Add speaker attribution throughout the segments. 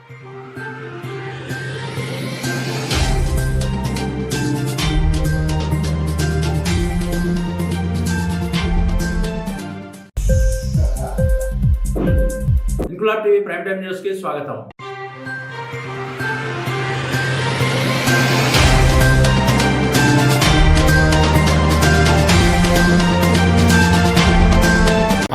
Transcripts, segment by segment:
Speaker 1: Inquilab TV prime time news కి స్వాగతం.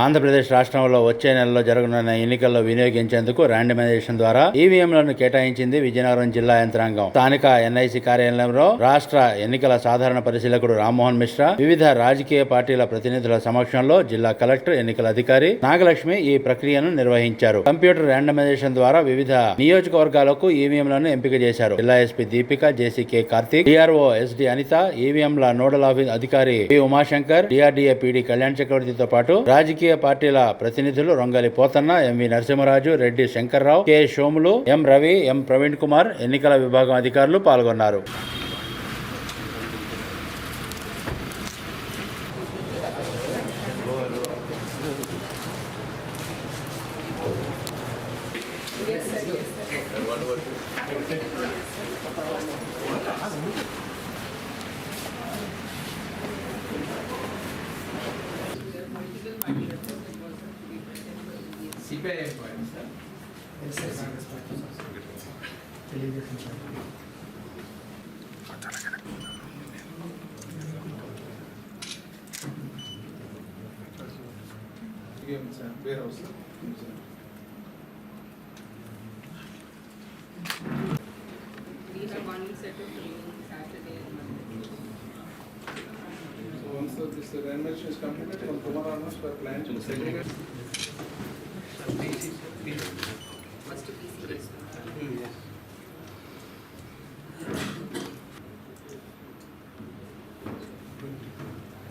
Speaker 1: ఆంధ్రప్రదేశ్ రాష్ట్రంలో వచ్చే నెలలో జరగనున్న ఎన్నికల్లో వినియోగించేందుకు ర్యాండమైజేషన్ ద్వారా ఈవీఎంలను కేటాయించింది విజయనగరం జిల్లా యంత్రాంగం. స్థానిక ఎన్ఐసి కార్యాలయంలో రాష్ట్ర ఎన్నికల సాధారణ పరిశీలకుడు రామ్మోహన్ మిశ్రా, వివిధ రాజకీయ పార్టీల ప్రతినిధుల సమక్షంలో జిల్లా కలెక్టర్, ఎన్నికల అధికారి నాగలక్ష్మి ఈ ప్రక్రియను నిర్వహించారు. కంప్యూటర్ ర్యాండమైజేషన్ ద్వారా వివిధ నియోజకవర్గాలకు ఈవీఎంలను ఎంపిక చేశారు. జిల్లా ఎస్పీ దీపిక, జేసీకే కార్తీక్, డిఆర్ఓ ఎస్డి అనిత, ఈవీఎంల నోడల్ అధికారి P Umashankar, DRDA PD Kalyan చక్రవర్తితో పాటు రాజకీయ పార్టీల ప్రతినిధులు Rongali Pothanna, MV Narasimharaju, Reddy Shankarrao, K Somulu, M Ravi, M Praveen Kumar, ఎన్నికల విభాగం అధికారులు పాల్గొన్నారు.
Speaker 2: CPI point, sir. Yes. Warehouse.
Speaker 3: We have one set of training Saturday and Monday.
Speaker 2: So once this renovation is completed, from tomorrow onwards we are planning to segregate.
Speaker 3: First PCS.
Speaker 2: Yes.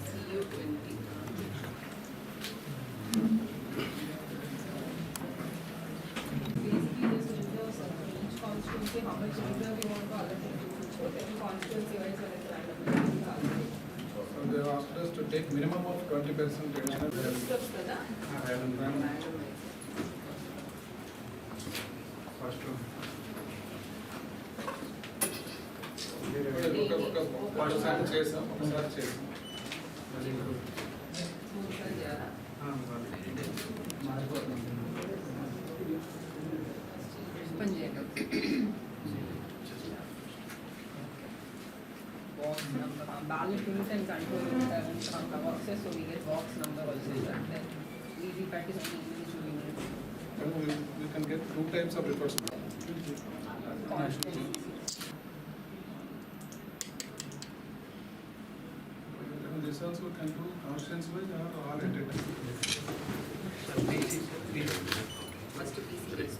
Speaker 3: CU 20. Basically, just in terms of each constituency, how much reserve we want to allocate to each every constituency wise when it's randomized.
Speaker 2: So they have asked us to take minimum of 20% additional.
Speaker 3: Steps kada?
Speaker 2: First one. ఒకసారి చేసాం.
Speaker 3: Box number, ballot unit and control unit have some boxes, so we get box number also. Then easy practice on individual unit.
Speaker 2: And we can get two types of reports.
Speaker 3: Constituency.
Speaker 2: This also can do constants wise or all at a time.
Speaker 3: First PCS.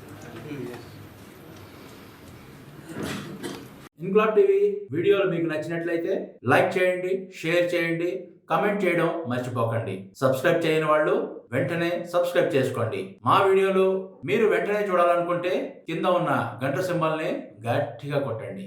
Speaker 1: Inquilab TV వీడియోలు మీకు నచ్చినట్లయితే like చేయండి, share చేయండి, comment చేయడం మర్చిపోకండి. Subscribe చేయని వాళ్ళు వెంటనే సబ్స్క్రైబ్ చేసుకోండి. మా వీడియోలు మీరు వెంటనే చూడాలనుకుంటే కింద ఉన్న గంట సింబల్ని గట్టిగా కొట్టండి.